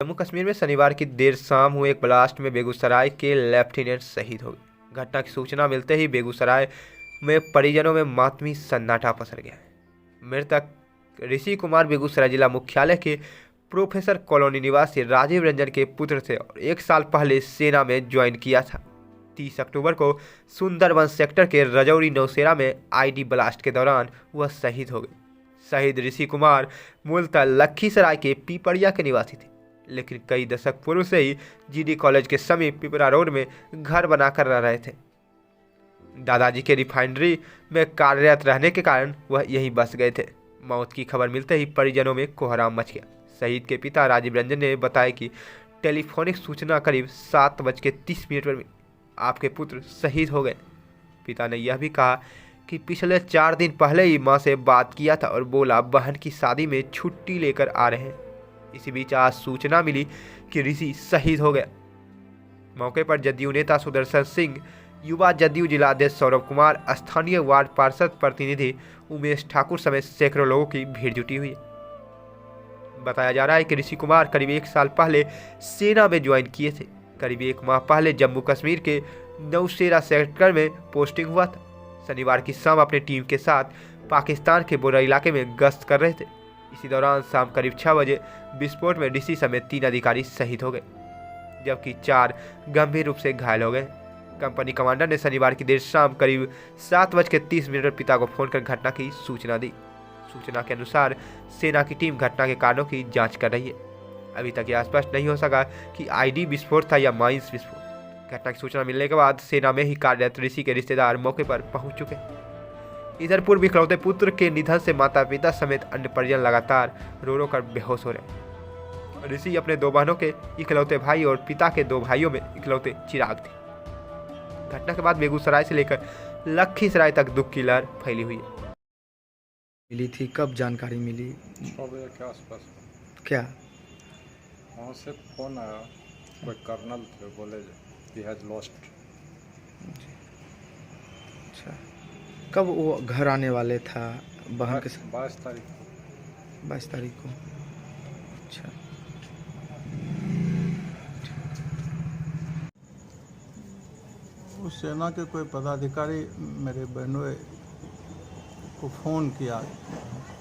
जम्मू कश्मीर में शनिवार की देर शाम हुए एक ब्लास्ट में बेगूसराय के लेफ्टिनेंट शहीद हो गए। घटना की सूचना मिलते ही बेगूसराय में परिजनों में मातमी सन्नाटा पसर गया। मृतक ऋषि कुमार बेगूसराय जिला मुख्यालय के प्रोफेसर कॉलोनी निवासी राजीव रंजन के पुत्र थे और 1 साल पहले सेना में ज्वाइन किया था। 30 अक्टूबर को सुंदरबन सेक्टर के रजौरी नौशेरा में आईडी ब्लास्ट के दौरान वह शहीद हो गए। शहीद ऋषि कुमार मूलतः लखीसराय के पीपरिया के निवासी थे, लेकिन कई दशक पूर्व से ही जीडी कॉलेज के समीप पिपरा रोड में घर बनाकर रह रहे थे। दादाजी के रिफाइनरी में कार्यरत रहने के कारण वह यहीं बस गए थे। मौत की खबर मिलते ही परिजनों में कोहराम मच गया। शहीद के पिता राजीव रंजन ने बताया कि टेलीफोनिक सूचना करीब 7:30 पर मिली। आपके पुत्र शहीद हो गए। पिता ने यह भी कहा कि पिछले 4 दिन पहले ही मां से बात किया था और बोला बहन की शादी में छुट्टी लेकर आ रहे हैं। इसी बीच आज सूचना मिली कि ऋषि शहीद हो गया। मौके पर जदयू नेता सुदर्शन सिंह, युवा जदयू जिलाध्यक्ष सौरभ कुमार, स्थानीय वार्ड पार्षद प्रतिनिधि उमेश ठाकुर समेत सैकड़ों लोगों की भीड़ जुटी हुई है। बताया जा रहा है कि ऋषि कुमार करीब 1 साल पहले सेना में ज्वाइन किए थे। करीब 1 माह पहले जम्मू कश्मीर के नौशेरा सेक्टर में पोस्टिंग हुआ था। शनिवार की शाम अपने टीम के साथ पाकिस्तान के बोरा इलाके में गश्त कर रहे थे। इसी दौरान शाम करीब 6 बजे विस्फोट में ऋषि समेत 3 अधिकारी शहीद हो गए, जबकि 4 गंभीर रूप से घायल हो गए। कंपनी कमांडर ने शनिवार की देर शाम करीब 7:30 पर पिता को फोन कर घटना की सूचना दी। सूचना के अनुसार सेना की टीम घटना के कारणों की जांच कर रही है। अभी तक यह स्पष्ट नहीं हो सका कि आईडी विस्फोट था या माइंस विस्फोट। घटना की सूचना मिलने के बाद सेना में ही कार्यरत ऋषि के रिश्तेदार मौके पर पहुंच चुके। इधर पूर्व इकलौते पुत्र के निधन से माता पिता समेत अन्य परिजन लगातार रो रो कर बेहोश हो रहे। ऋषि अपने 2 बहनों के इकलौते भाई और पिता के 2 भाइयों में इकलौते चिराग थे। घटना के बाद बेगूसराय से लेकर लखीसराय तक दुख की लहर फैली हुई है। मिली थी, कब जानकारी मिली? 6 बजे के आसपास। क्या? वहाँ से फ़ोन आया, कोई कर्नल थे, बोले ही हैज़ लॉस्ट। अच्छा, कब वो घर आने वाले था बहन के साथ? 22 तारीख को। 22 तारीख को। अच्छा, उस सेना के कोई पदाधिकारी मेरे बहनों को फ़ोन किया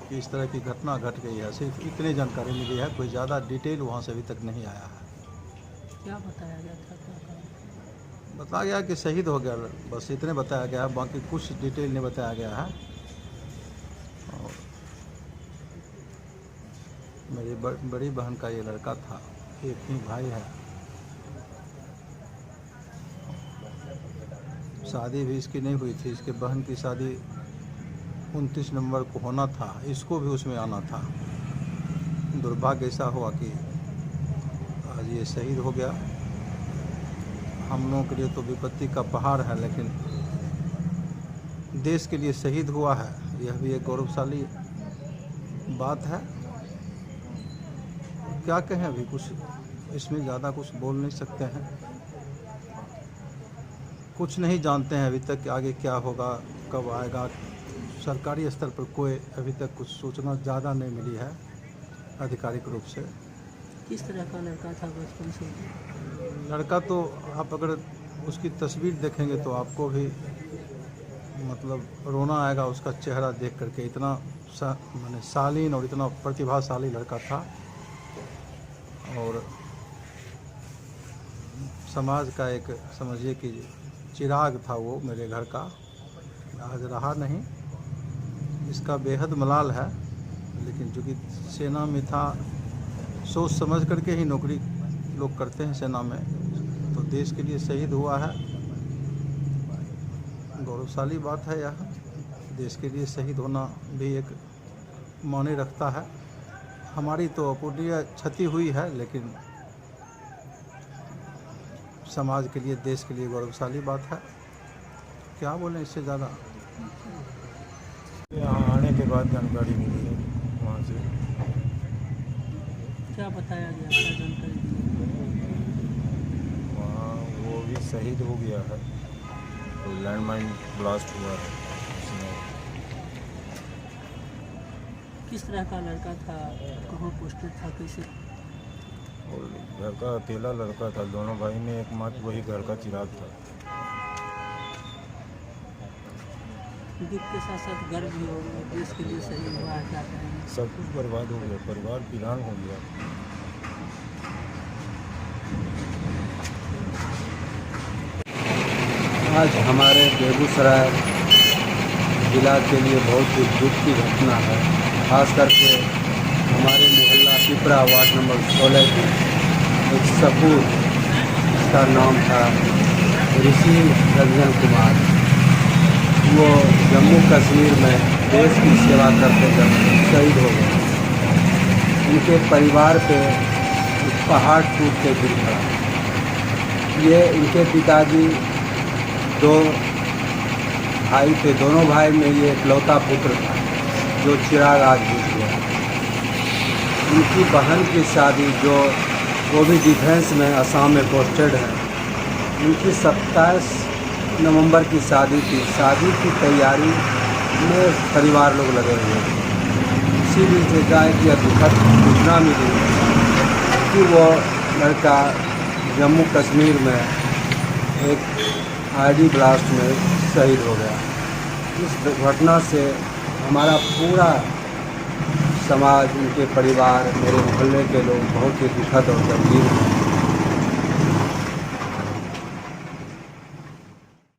कि इस तरह की घटना घट गई है। सिर्फ इतनी जानकारी मिली है, कोई ज़्यादा डिटेल वहाँ से अभी तक नहीं आया है। क्या बताया गया था? बताया गया कि शहीद हो गया, बस इतने बताया गया है, बाकी कुछ डिटेल नहीं बताया गया है। और मेरी बड़ी बहन का ये लड़का था, एक ही भाई है। शादी भी इसकी नहीं हुई थी, इसके बहन की शादी 29 नवंबर को होना था, इसको भी उसमें आना था। दुर्भाग्य ऐसा हुआ कि आज ये शहीद हो गया। हम लोगों के लिए तो विपत्ति का पहाड़ है, लेकिन देश के लिए शहीद हुआ है, यह भी एक गौरवशाली बात है। क्या कहें, अभी कुछ इसमें ज़्यादा कुछ बोल नहीं सकते हैं, कुछ नहीं जानते हैं अभी तक कि आगे क्या होगा, कब आएगा। सरकारी स्तर पर कोई अभी तक कुछ सूचना ज़्यादा नहीं मिली है आधिकारिक रूप से। किस तरह का लड़का था बचपन से? लड़का तो आप अगर उसकी तस्वीर देखेंगे तो आपको भी मतलब रोना आएगा उसका चेहरा देख करके। इतना माने शालीन और इतना प्रतिभाशाली लड़का था, और समाज का एक समझिए कि चिराग था वो मेरे घर का। आज रहा नहीं, इसका बेहद मलाल है। लेकिन चूँकि सेना में था, सोच समझ करके ही नौकरी लोग करते हैं सेना में, तो देश के लिए शहीद हुआ है। गौरवशाली बात है यह, देश के लिए शहीद होना भी एक मायने रखता है। हमारी तो अपूर्णीय क्षति हुई है, लेकिन समाज के लिए, देश के लिए गौरवशाली बात है। क्या बोलें इससे ज़्यादा। यहाँ आने के बाद जानकारी मिली है वहाँ से। क्या बताया गया, क्या जानकारी दी? वहाँ वो भी शहीद हो गया है, तो लैंडमाइन ब्लास्ट हुआ है उसमें। किस तरह का लड़का था, कहाँ पोस्टेड था, कैसे? और घर का अकेला लड़का था, दोनों भाई में एकमात्र वही घर का चिराग था। दुख के साथ साथ गर्व भी हो गया, देश के लिए सही हुआ है, क्या कहेंगे? सब कुछ बर्बाद हो गया, परिवार वीरान हो गया। आज हमारे बेगूसराय जिला के लिए बहुत ही दुख की घटना है। खास करके हमारे मोहल्ला पिपरा वार्ड नंबर 16 की एक सपूत, जिसका नाम था ऋषि रंजन कुमार, वो जम्मू कश्मीर में देश की सेवा करते करते शहीद हो गए। उनके परिवार पे एक पहाड़ टूट के गिर पड़ा। ये उनके पिताजी 2 भाई थे, दोनों भाई में ये इकलौता पुत्र था जो चिराग आज बुझ गया। उनकी बहन की शादी, जो वो भी डिफेंस में असम में पोस्टेड है, उनकी 27 नवंबर की शादी थी। शादी की तैयारी में परिवार लोग लगे हुए थे। इसी बीच एकाएक यह दुखद सूचना मिली कि वो लड़का जम्मू कश्मीर में एक आईडी ब्लास्ट में शहीद हो गया। इस घटना से हमारा पूरा समाज, उनके परिवार, मेरे मोहल्ले के लोग बहुत ही दुखद और गंभीर हैं।